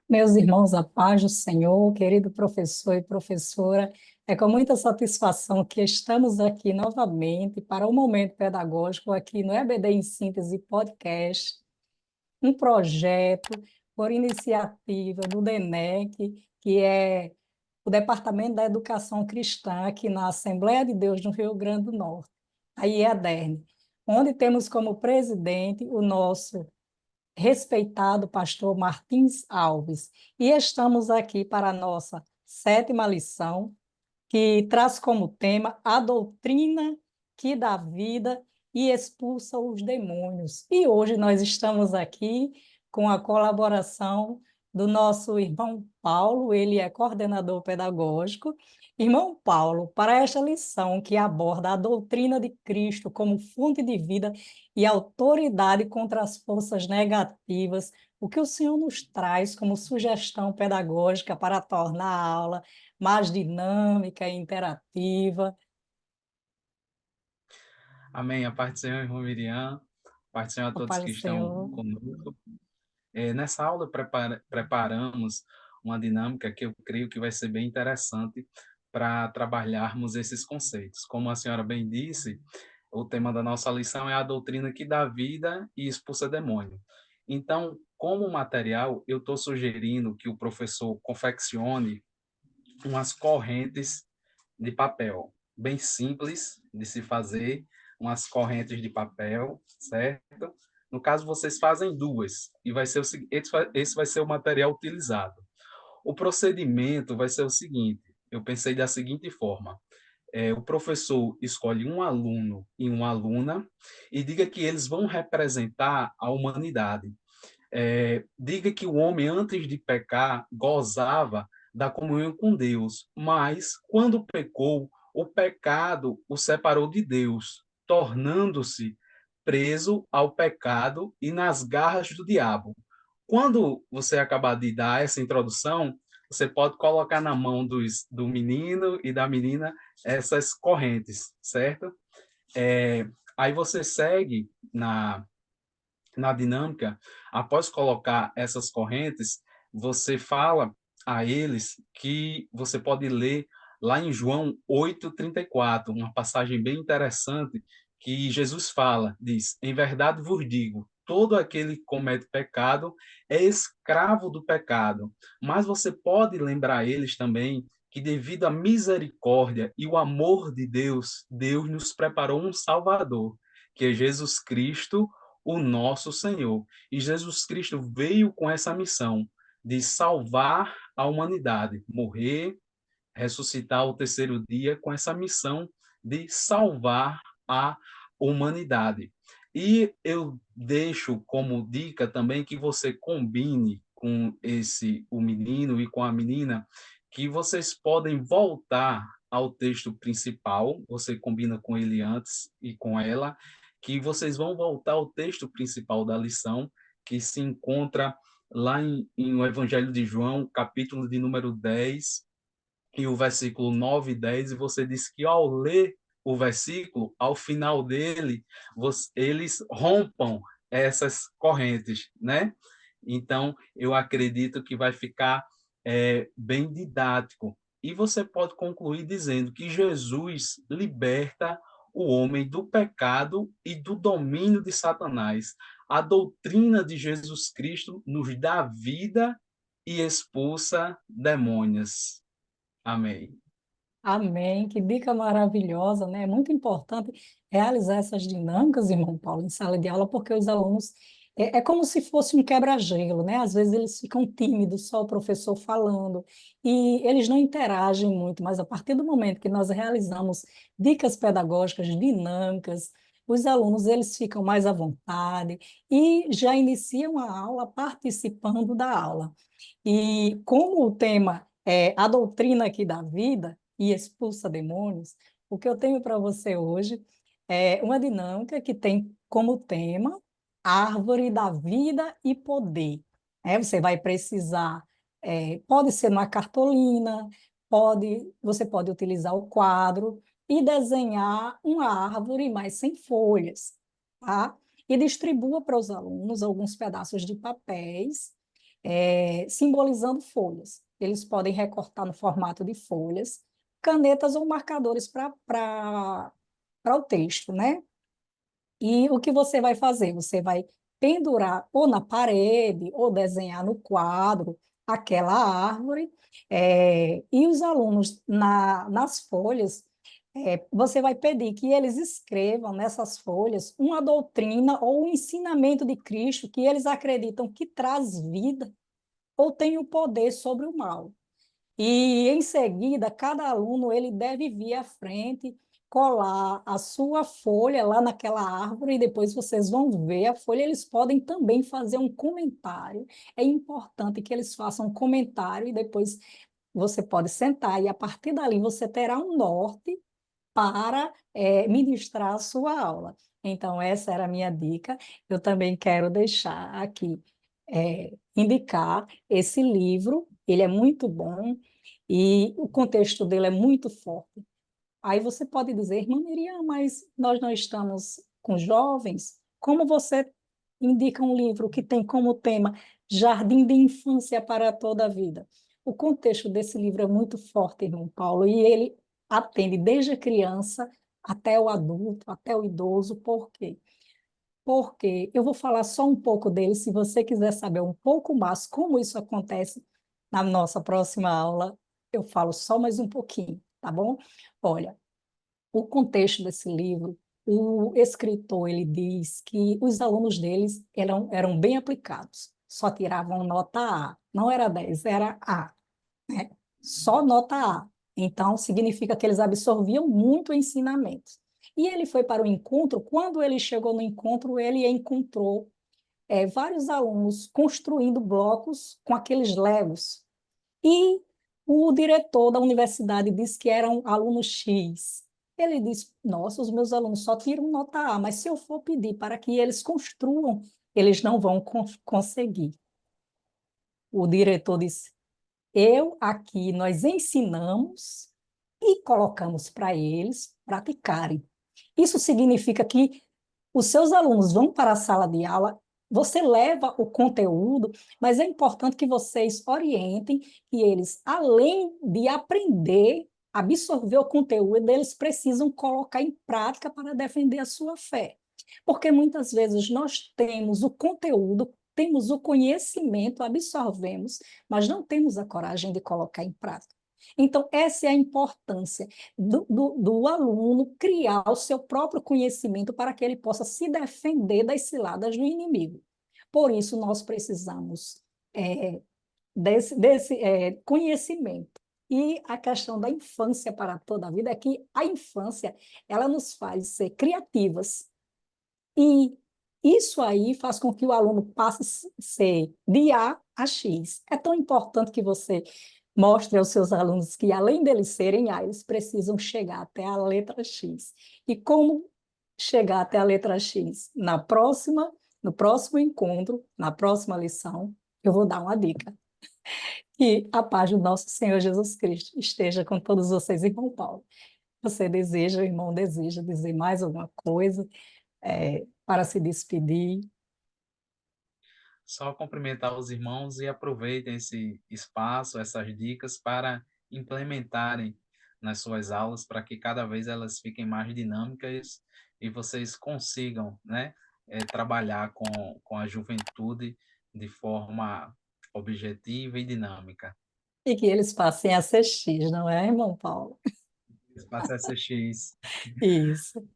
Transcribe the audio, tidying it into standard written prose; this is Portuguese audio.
Meus irmãos, a paz do Senhor, querido professor e professora, é com muita satisfação que estamos aqui novamente para o Momento Pedagógico aqui no EBD em Síntese Podcast, um projeto por iniciativa do DENEC, que é o Departamento da Educação Cristã aqui na Assembleia de Deus no Rio Grande do Norte, a IEADERN, onde temos como presidente o nosso respeitado pastor Martins Alves. E estamos aqui para a nossa sétima lição, que traz como tema a doutrina que dá vida e expulsa os demônios. E hoje nós estamos aqui com a colaboração do nosso irmão Paulo, ele é coordenador pedagógico. Irmão Paulo, para esta lição que aborda a doutrina de Cristo como fonte de vida e autoridade contra as forças negativas, o que o Senhor nos traz como sugestão pedagógica para tornar a aula mais dinâmica e interativa? Amém. A paz do Senhor, irmão Miriam. A paz do Senhor a A todos paz que do estão Senhor. conosco. Nessa aula, preparamos uma dinâmica que eu creio que vai ser bem interessante para trabalharmos esses conceitos. Como a senhora bem disse, o tema da nossa lição é a doutrina que dá vida e expulsa demônio. Então, como material, eu estou sugerindo que o professor confeccione umas correntes de papel, bem simples de se fazer, umas correntes de papel, certo? No caso, vocês fazem duas, e vai ser esse vai ser o material utilizado. O procedimento vai ser o seguinte: eu pensei da seguinte forma. O professor escolhe um aluno e uma aluna e diga que eles vão representar a humanidade. Diga que o homem, antes de pecar, gozava da comunhão com Deus, mas quando pecou, o pecado o separou de Deus, tornando-se preso ao pecado e nas garras do diabo. Quando você acabar de dar essa introdução, você pode colocar na mão do menino e da menina essas correntes, certo? Aí você segue na dinâmica. Após colocar essas correntes, você fala a eles que você pode ler lá em João 8:34, uma passagem bem interessante que Jesus fala, diz: "Em verdade vos digo, todo aquele que comete pecado é escravo do pecado". Mas você pode lembrar a eles também que devido à misericórdia e o amor de Deus, Deus nos preparou um Salvador, que é Jesus Cristo, o nosso Senhor. E Jesus Cristo veio com essa missão de salvar a humanidade, morrer, ressuscitar ao terceiro dia, com essa missão de salvar a humanidade. E eu deixo como dica também que você combine com o menino e com a menina, que vocês podem voltar ao texto principal, você combina com ele antes e com ela, que vocês vão voltar ao texto principal da lição, que se encontra lá em o Evangelho de João, capítulo de número 10, e o versículo 9 e 10, e você diz que ao ler o versículo, ao final dele, eles rompam essas correntes, né? Então, eu acredito que vai ficar bem didático. E você pode concluir dizendo que Jesus liberta o homem do pecado e do domínio de Satanás. A doutrina de Jesus Cristo nos dá vida e expulsa demônios. Amém. Amém. Que dica maravilhosa, né? É muito importante realizar essas dinâmicas, irmão Paulo, em sala de aula, porque os alunos é como se fosse um quebra-gelo, né? Às vezes eles ficam tímidos, só o professor falando, e eles não interagem muito, mas a partir do momento que nós realizamos dicas pedagógicas dinâmicas, os alunos eles ficam mais à vontade e já iniciam a aula participando da aula. E como o tema é a doutrina aqui da vida e expulsa demônios, o que eu tenho para você hoje é uma dinâmica que tem como tema árvore da vida e poder. Você vai precisar, pode ser uma cartolina, você pode utilizar o quadro e desenhar uma árvore, mas sem folhas, tá? E distribua para os alunos alguns pedaços de papéis simbolizando folhas. Eles podem recortar no formato de folhas, canetas ou marcadores para o texto, né? E o que você vai fazer? Você vai pendurar ou na parede, ou desenhar no quadro aquela árvore, e os alunos nas folhas, você vai pedir que eles escrevam nessas folhas uma doutrina ou um ensinamento de Cristo que eles acreditam que traz vida ou tem o poder sobre o mal. E em seguida, cada aluno ele deve vir à frente, colar a sua folha lá naquela árvore e depois vocês vão ver a folha. Eles podem também fazer um comentário. É importante que eles façam um comentário e depois você pode sentar e a partir dali você terá um norte para ministrar a sua aula. Então, essa era a minha dica. Eu também quero deixar aqui, indicar esse livro, ele é muito bom e o contexto dele é muito forte. Aí você pode dizer, irmã Miriam, mas nós não estamos com jovens? Como você indica um livro que tem como tema Jardim de Infância para toda a Vida? O contexto desse livro é muito forte, irmão Paulo, e ele atende desde a criança até o adulto, até o idoso. Por quê? Porque eu vou falar só um pouco dele, se você quiser saber um pouco mais como isso acontece na nossa próxima aula, eu falo só mais um pouquinho, tá bom? Olha, o contexto desse livro, o escritor ele diz que os alunos deles eram bem aplicados, só tiravam nota A, não era 10, era A, né? Só nota A. Então, significa que eles absorviam muito ensinamento. E ele foi para o encontro, quando ele chegou no encontro, ele encontrou vários alunos construindo blocos com aqueles legos. E o diretor da universidade disse que eram alunos X. Ele disse: Nossa, os meus alunos só tiram nota A, mas se eu for pedir para que eles construam, eles não vão conseguir. O diretor disse: Eu aqui, nós ensinamos e colocamos para eles praticarem. Isso significa que os seus alunos vão para a sala de aula, você leva o conteúdo, mas é importante que vocês orientem que eles, além de aprender, absorver o conteúdo, eles precisam colocar em prática para defender a sua fé. Porque muitas vezes nós temos o conteúdo, temos o conhecimento, absorvemos, mas não temos a coragem de colocar em prática. Então, essa é a importância do aluno criar o seu próprio conhecimento para que ele possa se defender das ciladas do inimigo. Por isso, nós precisamos desse conhecimento. E a questão da infância para toda a vida é que a infância ela nos faz ser criativas. E isso aí faz com que o aluno passe a ser de A a X. É tão importante que você mostre aos seus alunos que, além deles serem A, eles precisam chegar até a letra X. E como chegar até a letra X? No próximo encontro, na próxima lição, eu vou dar uma dica. E a paz do nosso Senhor Jesus Cristo esteja com todos vocês, irmão Paulo. Você deseja, irmão, deseja dizer mais alguma coisa para se despedir? Só cumprimentar os irmãos e aproveitem esse espaço, essas dicas para implementarem nas suas aulas, para que cada vez elas fiquem mais dinâmicas e vocês consigam, né, trabalhar com a juventude de forma objetiva e dinâmica. E que eles passem a ser X, não é, irmão Paulo? Espaço SX. Isso.